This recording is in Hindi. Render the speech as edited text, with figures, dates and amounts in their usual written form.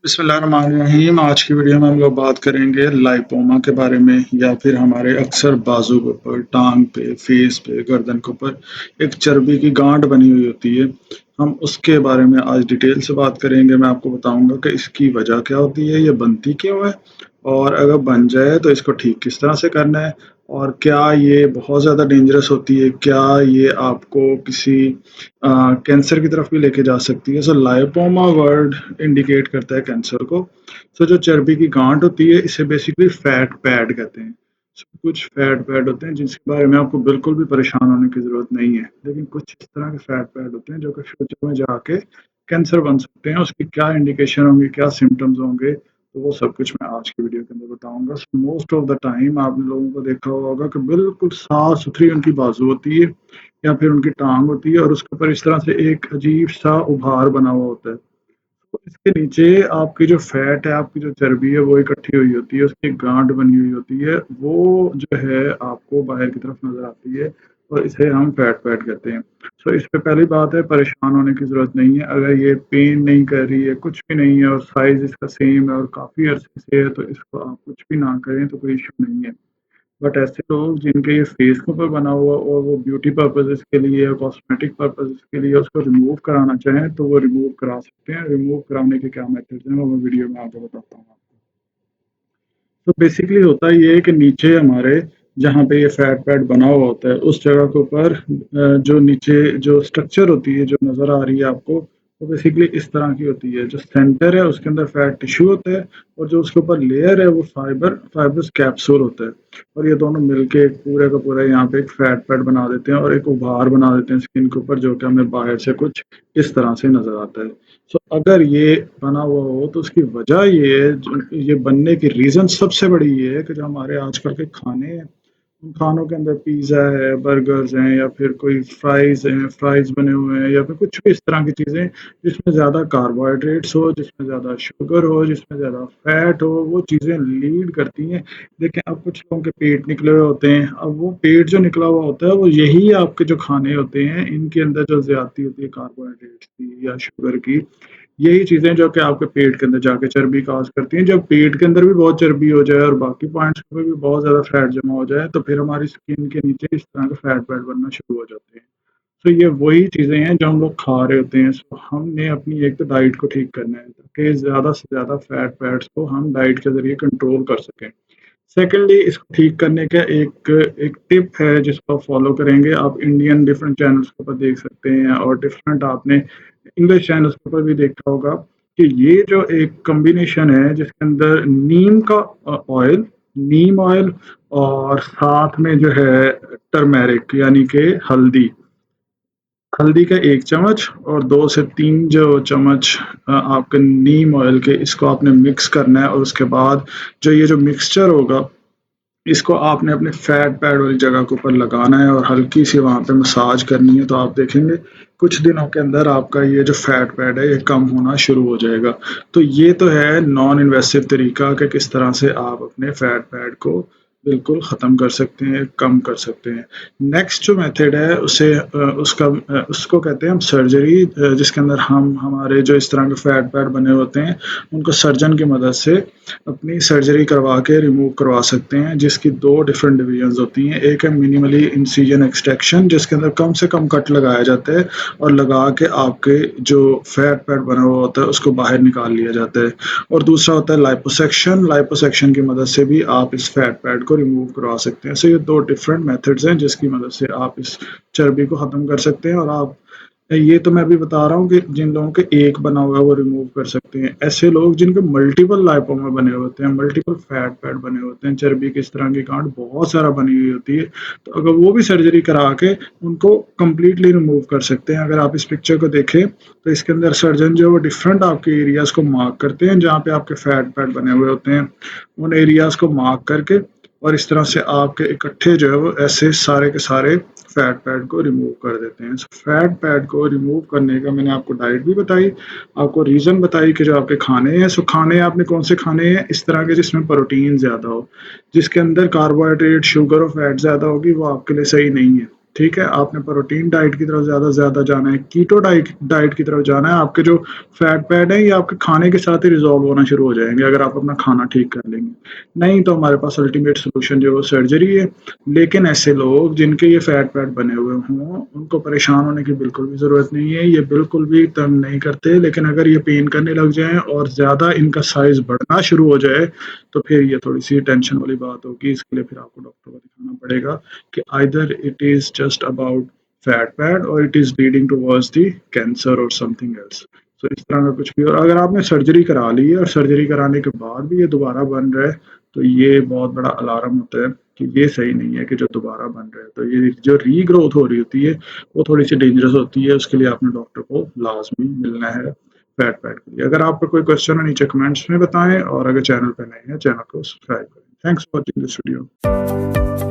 बिस्मिल्लाहिर्रहमानिर्रहीम। आज की वीडियो में हम लोग बात करेंगे लाइपोमा के बारे में, या फिर हमारे अक्सर बाजू के ऊपर, टांग पे, फेस पे, गर्दन के ऊपर एक चर्बी की गांठ बनी हुई होती है। हम उसके बारे में आज डिटेल से बात करेंगे। मैं आपको बताऊंगा कि इसकी वजह क्या होती है, ये बनती क्यों है, और अगर बन जाए तो इसको ठीक किस तरह से करना है, और क्या ये बहुत ज़्यादा डेंजरस होती है, क्या ये आपको किसी कैंसर की तरफ भी लेके जा सकती है। सो लाइपोमा वर्ड इंडिकेट करता है कैंसर को। सो जो चर्बी की गांठ होती है इसे बेसिकली फैट पैड कहते हैं। कुछ फैट पैड होते हैं जिसके बारे में आपको बिल्कुल भी परेशान होने की ज़रूरत नहीं है, लेकिन कुछ इस तरह के फैट पैड होते हैं जो कि फ्यूचर में जाके कैंसर बन सकते हैं। उसकी क्या इंडिकेशन होंगे, क्या सिम्टम्स होंगे, तो वो सब कुछ मैं आज की वीडियो के अंदर बताऊंगा। मोस्ट ऑफ द टाइम आप लोगों को देखा हुआ होगा कि बिल्कुल साफ सुथरी उनकी बाजू होती है या फिर उनकी टांग होती है, और उसके ऊपर इस तरह से एक अजीब सा उभार बना हुआ होता है। तो इसके नीचे आपकी जो फैट है, आपकी जो चर्बी है, वो इकट्ठी हुई होती है, उसकी एक गांठ बनी हुई होती है, वो जो है आपको बाहर की तरफ नजर आती है, और इसे हम फैट पैड कहते हैं। सो इस पे पहली बात है, परेशान होने की ज़रूरत नहीं है। अगर ये पेन नहीं कर रही है, कुछ भी नहीं है, और साइज़ इसका सेम है और काफ़ी अरसे से है, तो इसको आप कुछ भी ना करें तो कोई इश्यू नहीं है। बट ऐसे लोग जिनके ये फेस के ऊपर बना हुआ और वो ब्यूटी पर्पसेस के लिए या कॉस्मेटिक पर्पसेस के लिए उसको रिमूव कराना चाहें, तो वो रिमूव करा सकते हैं। रिमूव कराने के क्या मेथड्स हैं वो मैं वीडियो में आगे बताता हूँ आपको। तो बेसिकली होता ये है कि नीचे हमारे जहाँ पे ये फैट पैड बना हुआ होता है, उस जगह के ऊपर जो नीचे जो स्ट्रक्चर होती है जो नज़र आ रही है आपको, वो बेसिकली इस तरह की होती है। जो सेंटर है उसके अंदर फैट टिश्यू होता है, और जो उसके ऊपर लेयर है वो फाइब्रस कैप्सूल होता है, और ये दोनों मिलके एक पूरे का पूरा यहाँ पे एक फैट पैड बना देते हैं और एक उभार बना देते हैं स्किन के ऊपर, जो कि हमें बाहर से कुछ इस तरह से नज़र आता है। सो अगर ये बना हुआ हो तो उसकी वजह ये है, ये बनने की रीज़न सबसे बड़ी ये है कि जो हमारे आजकल के खाने हैं, उन खानों के अंदर पिज़्ज़ा है, बर्गर्स हैं, या फिर कोई फ्राइज़ हैं, फ्राइज़ बने हुए हैं, या फिर कुछ भी इस तरह की चीज़ें जिसमें ज़्यादा कार्बोहाइड्रेट्स हो, जिसमें ज़्यादा शुगर हो, जिसमें ज़्यादा फैट हो, वो चीज़ें लीड करती हैं। देखें, अब कुछ लोगों के पेट निकले हुए होते हैं, अब वो पेट जो निकला हुआ होता है वो यही आपके जो खाने होते हैं, इनके अंदर जो ज़्यादती होती है कार्बोहाइड्रेट्स की या शुगर की, यही चीज़ें जो कि आपके पेट के अंदर जाके चर्बी कॉज़ करती हैं। जब पेट के अंदर भी बहुत चर्बी हो जाए और बाकी पॉइंट्स पे भी बहुत ज़्यादा फैट जमा हो जाए, तो फिर हमारी स्किन के नीचे इस तरह के फैट पैड बनना शुरू हो जाते हैं। तो ये वही चीज़ें हैं जो हम लोग खा रहे होते हैं। सो हमने अपनी एक तो डाइट को ठीक करना है ताकि ज़्यादा से ज़्यादा फैट पैड्स को हम डाइट के ज़रिए कंट्रोल कर सकें। सेकेंडली, इसको ठीक करने का एक एक टिप है जिसको आप फॉलो करेंगे। आप इंडियन डिफरेंट चैनल्स के ऊपर देख सकते हैं, और डिफरेंट आपने इंग्लिश चैनल्स के ऊपर भी देखा होगा कि ये जो एक कॉम्बिनेशन है जिसके अंदर नीम का ऑयल, नीम ऑयल, और साथ में जो है टर्मेरिक यानी कि हल्दी, हल्दी का 1 चम्मच और 2 से 3 जो चम्मच आपके नीम ऑयल के, इसको आपने मिक्स करना है। और उसके बाद जो ये जो मिक्सचर होगा, इसको आपने अपने फैट पैड वाली जगह के ऊपर लगाना है और हल्की सी वहाँ पे मसाज करनी है। तो आप देखेंगे कुछ दिनों के अंदर आपका ये जो फैट पैड है ये कम होना शुरू हो जाएगा। तो ये तो है नॉन इन्वेसिव तरीका कि किस तरह से आप अपने फैट पैड को बिल्कुल ख़त्म कर सकते हैं, कम कर सकते हैं। नेक्स्ट जो मेथड है उसको कहते हैं हम सर्जरी, जिसके अंदर हम हमारे जो इस तरह के फैट पैड बने होते हैं उनको सर्जन की मदद से अपनी सर्जरी करवा के रिमूव करवा सकते हैं, जिसकी 2 डिफरेंट डिवीजन्स होती हैं। एक है मिनिमली इंसिजन एक्सट्रैक्शन, जिसके अंदर कम से कम कट लगाया जाता है और लगा के आपके जो फैट पैड बना हुआ होता है उसको बाहर निकाल लिया जाता है। और दूसरा होता है लाइपोसेक्शन। लाइपोसेक्शन की मदद से भी आप इस फैट पैड को रिमूव करवा सकते हैं। सो ये 2 डिफरेंट मेथड्स हैं जिसकी मदद से आप इस चर्बी को ख़त्म कर सकते हैं। और आप ये तो मैं अभी बता रहा हूँ कि जिन लोगों के एक बना हुआ है वो रिमूव कर सकते हैं। ऐसे लोग जिनके मल्टीपल लाइपोमा बने होते हैं, मल्टीपल फैट पैड बने होते हैं, चर्बी की इस तरह की गांठ बहुत सारा बनी हुई होती है, तो अगर वो भी सर्जरी करा के उनको कंप्लीटली रिमूव कर सकते हैं। अगर आप इस पिक्चर को देखें तो इसके अंदर सर्जन जो है वो डिफरेंट आपके एरियाज को मार्क करते हैं जहाँ पे आपके फैट पैड बने हुए होते हैं, उन एरियाज को मार्क करके, और इस तरह से आपके इकट्ठे जो है वो ऐसे सारे के सारे फैट पैड को रिमूव कर देते हैं। सो फैट पैड को रिमूव करने का मैंने आपको डाइट भी बताई, आपको रीज़न बताई कि जो आपके खाने हैं। सो खाने आपने कौन से खाने हैं इस तरह के जिसमें प्रोटीन ज़्यादा हो, जिसके अंदर कार्बोहाइड्रेट, शुगर और फैट ज़्यादा होगी, वो आपके लिए सही नहीं है। ठीक है, आपने प्रोटीन डाइट की तरफ ज़्यादा से ज़्यादा जाना है, कीटो डाइट डाइट की तरफ जाना है, आपके जो फैट पैड है ये आपके खाने के साथ ही रिज़ॉल्व होना शुरू हो जाएँगे अगर आप अपना खाना ठीक कर लेंगे। नहीं तो हमारे पास अल्टीमेट सॉल्यूशन जो है वो सर्जरी है, लेकिन ऐसे लोग जिनके ये फैट पैड बने हुए हों, उनको परेशान होने की बिल्कुल भी ज़रूरत नहीं है, ये बिल्कुल भी तंग नहीं करते, लेकिन अगर ये पेन करने लग जाएँ और ज़्यादा इनका साइज़ बढ़ना शुरू हो जाए, तो फिर ये थोड़ी-सी टेंशन वाली बात होगी, इसके लिए फिर आपको डॉक्टर को दिखाना पड़ेगा कि either it is just about fat pad और it is leading towards the cancer और समथिंग एल्स। सो इस तरह का कुछ भी, और अगर आपने सर्जरी करा ली है और सर्जरी कराने के बाद भी ये दोबारा बन रहा है, तो ये बहुत बड़ा अलार्म होता है कि ये सही नहीं है कि जो दोबारा बन रहा है। तो ये जो रीग्रोथ हो रही होती है वो थोड़ी सी डेंजरस होती है, उसके लिए आपने डॉक्टर को लाजमी मिलना है फैट पैड के लिए। अगर आपका कोई क्वेश्चन है नीचे कमेंट्स में बताएं, और अगर चैनल पर नए हैं चैनल को सब्सक्राइब करें। Thanks for watching this video.